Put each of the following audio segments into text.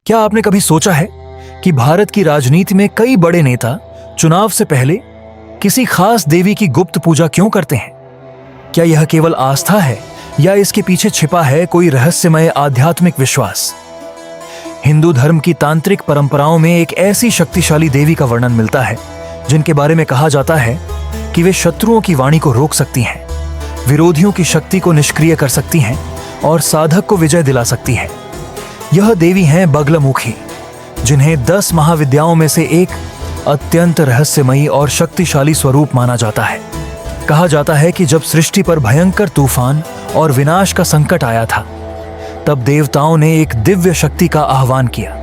क्या आपने कभी सोचा है कि भारत की राजनीति में कई बड़े नेता चुनाव से पहले किसी खास देवी की गुप्त पूजा क्यों करते हैं? क्या यह केवल आस्था है या इसके पीछे छिपा है कोई रहस्यमय आध्यात्मिक विश्वास? हिंदू धर्म की तांत्रिक परंपराओं में एक ऐसी शक्तिशाली देवी का वर्णन मिलता है जिनके बारे में कहा जाता है कि वे शत्रुओं की वाणी को रोक सकती हैं, विरोधियों की शक्ति को निष्क्रिय कर सकती हैं और साधक को विजय दिला सकती है। यह देवी हैं बगलामुखी, जिन्हें 10 महाविद्याओं में से एक अत्यंत रहस्यमयी और शक्तिशाली स्वरूप माना जाता है। कहा जाता है कि जब सृष्टि पर भयंकर तूफान और विनाश का संकट आया था, तब देवताओं ने एक दिव्य शक्ति का आह्वान किया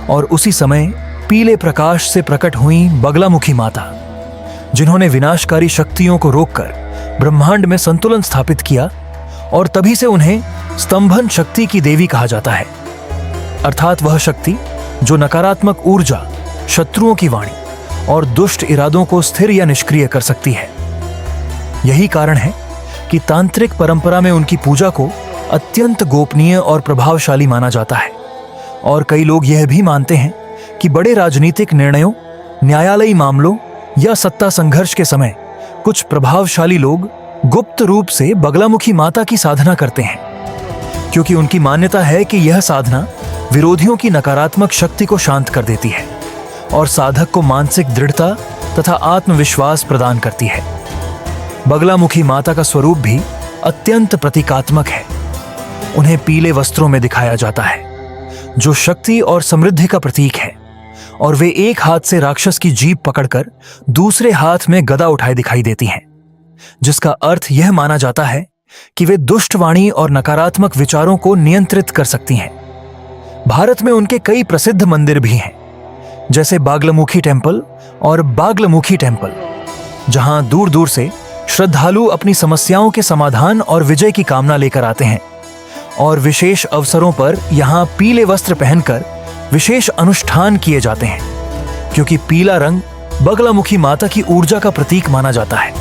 और उसी समय पीले प्रकाश से प्रकट हुई बगलामुखी माता, जिन्होंने विनाशकारी शक्तियों को रोककर ब्रह्मांड में संतुलन स्थापित किया, और तभी से उन्हें स्तंभन शक्ति की देवी कहा जाता है, अर्थात वह शक्ति जो नकारात्मक ऊर्जा, शत्रुओं की वाणी और दुष्ट इरादों को स्थिर या निष्क्रिय कर सकती है। यही कारण है कि तांत्रिक परंपरा में उनकी पूजा को अत्यंत गोपनीय और प्रभावशाली माना जाता है, और कई लोग यह भी मानते हैं कि बड़े राजनीतिक निर्णयों, न्यायालयी मामलों या सत्ता संघर्ष के समय कुछ प्रभावशाली लोग गुप्त रूप से बगलामुखी माता की साधना करते हैं, क्योंकि उनकी मान्यता है कि यह साधना विरोधियों की नकारात्मक शक्ति को शांत कर देती है और साधक को मानसिक दृढ़ता तथा आत्मविश्वास प्रदान करती है। बगलामुखी माता का स्वरूप भी अत्यंत प्रतीकात्मक है। उन्हें पीले वस्त्रों में दिखाया जाता है, जो शक्ति और समृद्धि का प्रतीक है, और वे एक हाथ से राक्षस की जीभ पकड़कर दूसरे हाथ में गदा उठाए दिखाई देती हैं, जिसका अर्थ यह माना जाता है कि वे दुष्ट वाणी और नकारात्मक विचारों को नियंत्रित कर सकती हैं। भारत में उनके कई प्रसिद्ध मंदिर भी हैं, जैसे बागलामुखी टेम्पल और बागलामुखी टेम्पल, जहां दूर दूर से श्रद्धालु अपनी समस्याओं के समाधान और विजय की कामना लेकर आते हैं, और विशेष अवसरों पर यहां पीले वस्त्र पहनकर विशेष अनुष्ठान किए जाते हैं, क्योंकि पीला रंग बगलामुखी माता की ऊर्जा का प्रतीक माना जाता है।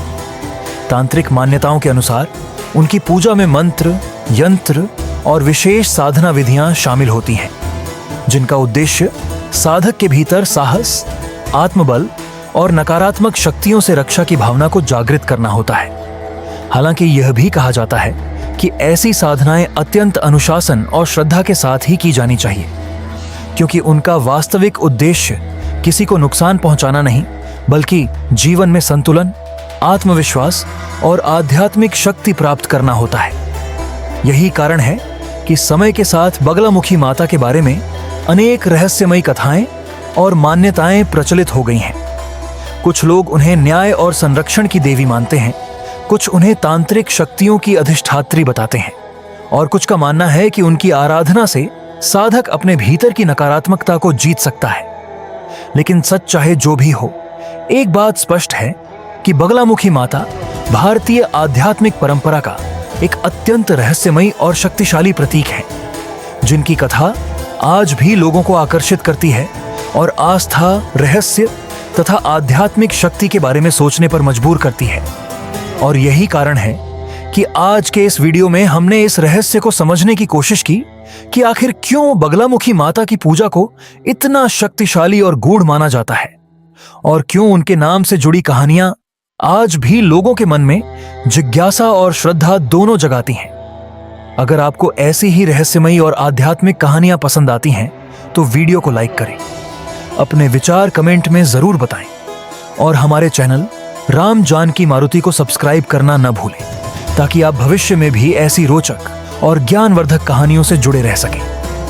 तांत्रिक मान्यताओं के अनुसार उनकी पूजा में मंत्र, यंत्र और विशेष साधना विधियां शामिल होती हैं, जिनका उद्देश्य साधक के भीतर साहस, आत्मबल और नकारात्मक शक्तियों से रक्षा की भावना को जागृत करना होता है। हालांकि यह भी कहा जाता है कि ऐसी साधनाएं अत्यंत अनुशासन और श्रद्धा के साथ ही की जानी चाहिए, क्योंकि उनका वास्तविक उद्देश्य किसी को नुकसान पहुंचाना नहीं, बल्कि जीवन में संतुलन, आत्मविश्वास और आध्यात्मिक शक्ति प्राप्त करना होता है। यही कारण है कि समय के साथ बगलामुखी माता के बारे में अनेक रहस्यमयी कथाएं और मान्यताएं प्रचलित हो गई हैं। कुछ लोग उन्हें न्याय और संरक्षण की देवी मानते हैं, कुछ उन्हें तांत्रिक शक्तियों की अधिष्ठात्री बताते हैं, और कुछ का मानना है कि उनकी आराधना से साधक अपने भीतर की नकारात्मकता को जीत सकता है। लेकिन सच चाहे जो भी हो, एक बात स्पष्ट है कि बगलामुखी माता भारतीय आध्यात्मिक परंपरा का एक अत्यंत रहस्यमयी और शक्तिशाली प्रतीक है, जिनकी कथा आज भी लोगों को आकर्षित करती है और आस्था, रहस्य तथा आध्यात्मिक शक्ति के बारे में सोचने पर मजबूर करती है। और यही कारण है कि आज के इस वीडियो में हमने इस रहस्य को समझने की कोशिश की कि आखिर क्यों बगलामुखी माता की पूजा को इतना शक्तिशाली और गूढ़ माना जाता है, और क्यों उनके नाम से जुड़ी कहानियां आज भी लोगों के मन में जिज्ञासा और श्रद्धा दोनों जगाती हैं। अगर आपको ऐसी ही रहस्यमयी और आध्यात्मिक कहानियां पसंद आती हैं तो वीडियो को लाइक करें, अपने विचार कमेंट में जरूर बताएं, और हमारे चैनल राम जानकी मारुति को सब्सक्राइब करना न भूलें, ताकि आप भविष्य में भी ऐसी रोचक और ज्ञानवर्धक कहानियों से जुड़े रह सकें।